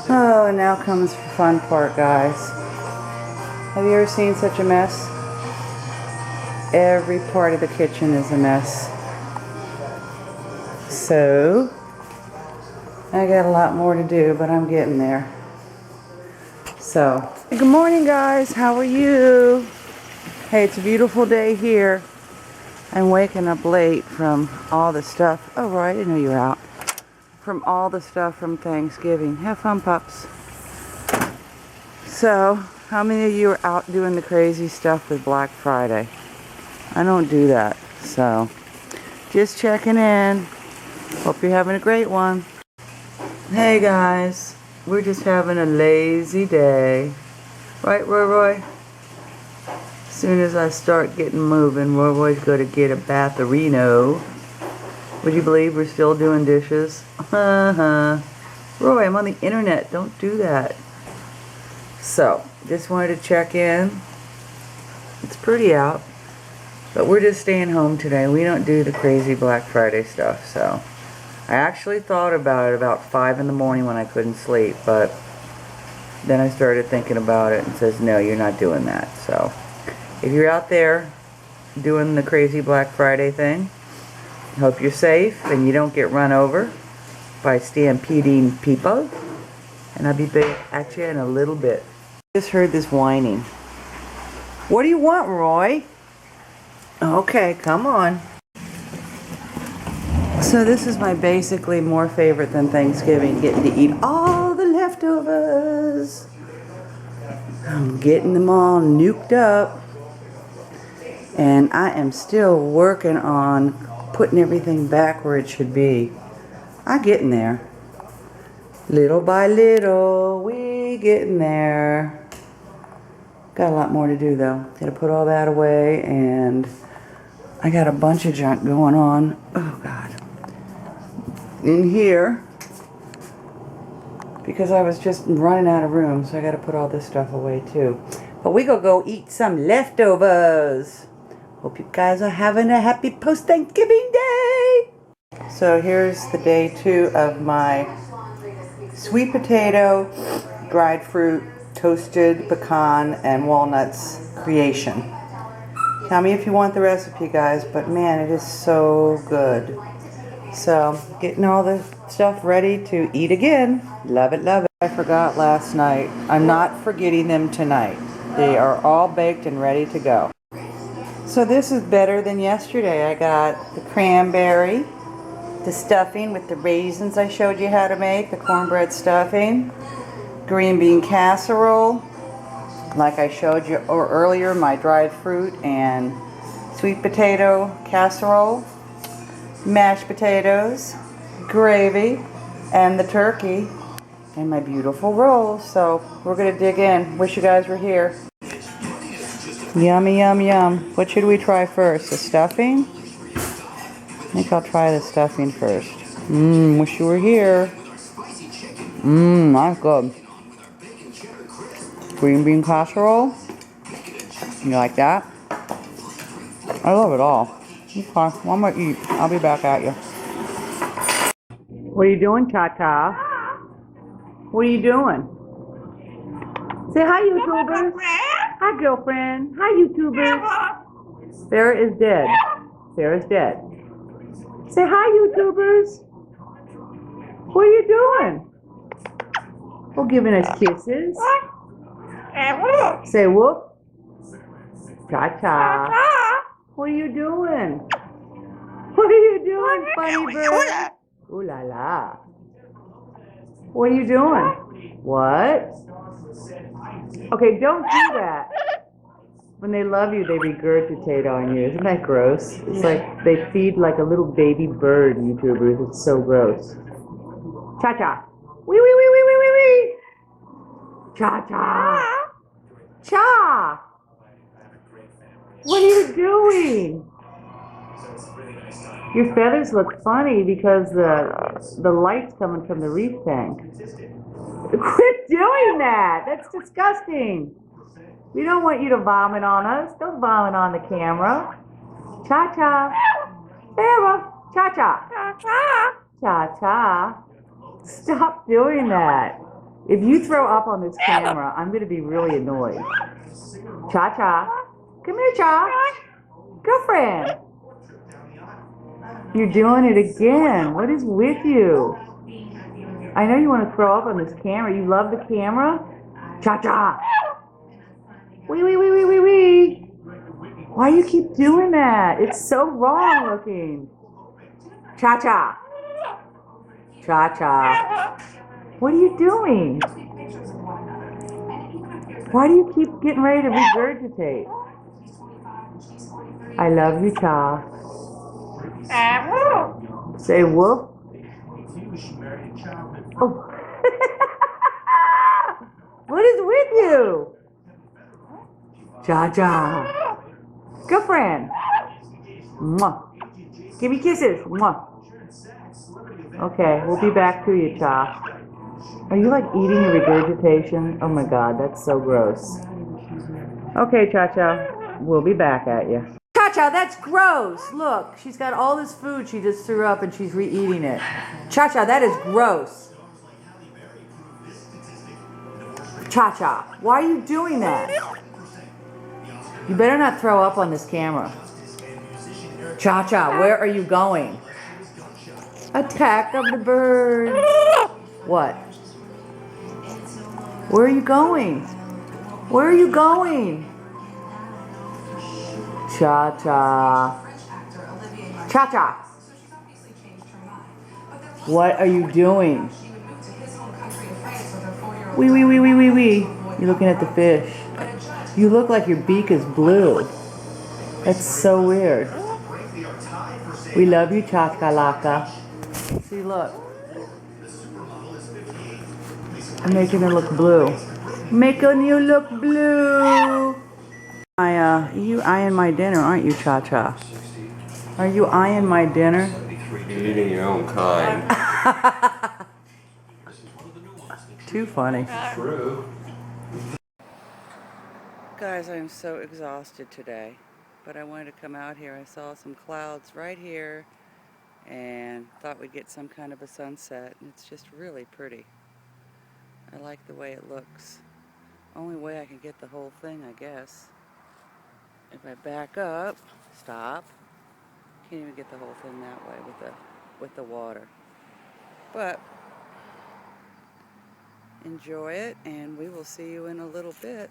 Oh, and now comes the fun part, guys. Have you ever seen such a mess? Every part of the kitchen is a mess. So, I got a lot more to do, but I'm getting there. So, good morning, guys. How are you? Hey, it's a beautiful day here. I'm waking up late from all the stuff. Oh, Roy, I didn't know you were out. From all the stuff from Thanksgiving. Have fun, pups. So, how many of you are out doing the crazy stuff with Black Friday? I don't do that. So, just checking in. Hope you're having a great one. Hey, guys. We're just having a lazy day. Right, Roy? As soon as I start getting moving, Roy's going to get a batherino. Would you believe we're still doing dishes? Roy, I'm on the internet. Don't do that. So, just wanted to check in. It's pretty out. But we're just staying home today. We don't do the crazy Black Friday stuff. So, I actually thought about it about 5 in the morning when I couldn't sleep. But then I started thinking about it and says, no, you're not doing that. So, if you're out there doing the crazy Black Friday thing, hope you're safe and you don't get run over by stampeding people. And I'll be back at you in a little bit. Just heard this whining. What do you want, Roy? Okay, come on. So this is my basically more favorite than Thanksgiving, getting to eat all the leftovers. I'm getting them all nuked up. And I am still working on putting everything back where it should be. I'm getting there. Little by little, we getting there. Got a lot more to do though. Gotta put all that away, and I got a bunch of junk going on. Oh God. In here, because I was just running out of room, so I gotta put all this stuff away too. But we gonna go eat some leftovers. Hope you guys are having a happy post-Thanksgiving day. So here's the day 2 of my sweet potato, dried fruit, toasted pecan, and walnuts creation. Tell me if you want the recipe, guys, but man, it is so good. So, getting all the stuff ready to eat again. Love it, love it. I forgot last night. I'm not forgetting them tonight. They are all baked and ready to go. So this is better than yesterday. I got the cranberry, the stuffing with the raisins I showed you how to make, the cornbread stuffing, green bean casserole, like I showed you earlier, my dried fruit and sweet potato casserole, mashed potatoes, gravy, and the turkey, and my beautiful rolls. So we're going to dig in. Wish you guys were here. Yummy, yum, yum. What should we try first? The stuffing? I think I'll try the stuffing first. Wish you were here. That's good. Green bean casserole. You like that? I love it all. Okay, one more eat. I'll be back at you. What are you doing, Cha-Cha? What are you doing? Say hi, YouTubers. Hi, girlfriend. Hi, YouTubers. Sarah is dead. Sarah's dead. Say hi, YouTubers. What are you doing? Oh, giving us kisses. Say whoop. Cha-Cha. What are you doing? What are you doing, funny bird? Ooh la la. What are you doing? What? Okay, don't do that. When they love you, they regurgitate on you. Isn't that gross? It's like they feed like a little baby bird, YouTubers. It's so gross. Cha-Cha. Wee, wee, wee, wee, wee, wee, wee. Cha-Cha. Cha. What are you doing? Your feathers look funny because the light's coming from the reef tank. Quit doing that. That's disgusting. We don't want you to vomit on us. Don't vomit on the camera. Cha-Cha. Sarah. Cha-Cha. Cha-Cha. Stop doing that. If you throw up on this camera, I'm going to be really annoyed. Cha-Cha. Come here, Cha. Girlfriend. You're doing it again. What is with you? I know you want to throw up on this camera. You love the camera? Cha-Cha. Wee, wee, wee, wee, wee, wee. Why do you keep doing that? It's so wrong looking. Cha-Cha. Cha-Cha. What are you doing? Why do you keep getting ready to regurgitate? I love you, Cha. Say whoop. Oh. What is with you? Cha-Cha. Girlfriend. Mwah. Give me kisses. Mwah. Okay, we'll be back to you, Cha. Are you like eating your regurgitation? Oh my god, that's so gross. Okay, Cha-Cha, we'll be back at you. Cha-Cha, that's gross. Look, she's got all this food she just threw up and she's re-eating it. Cha-Cha, that is gross. Cha-Cha, why are you doing that? You better not throw up on this camera. Cha-Cha, where are you going? Attack of the birds. What? Where are you going? Where are you going? Cha-Cha. Cha-Cha. What are you doing? Wee, wee, wee, wee, wee, wee. You're looking at the fish. You look like your beak is blue. That's so weird. We love you, Chakalaka. See, look. I'm making her look blue. Making you look blue. You eyeing my dinner, aren't you, Cha-Cha? Are you eyeing my dinner? You're eating your own kind. Too funny. True. Guys, I am so exhausted today, but I wanted to come out here. I saw some clouds right here and thought we'd get some kind of a sunset, and it's just really pretty. I like the way it looks. Only way I can get the whole thing, I guess. If I back up, stop. Can't even get the whole thing that way with the water. But enjoy it, and we will see you in a little bit.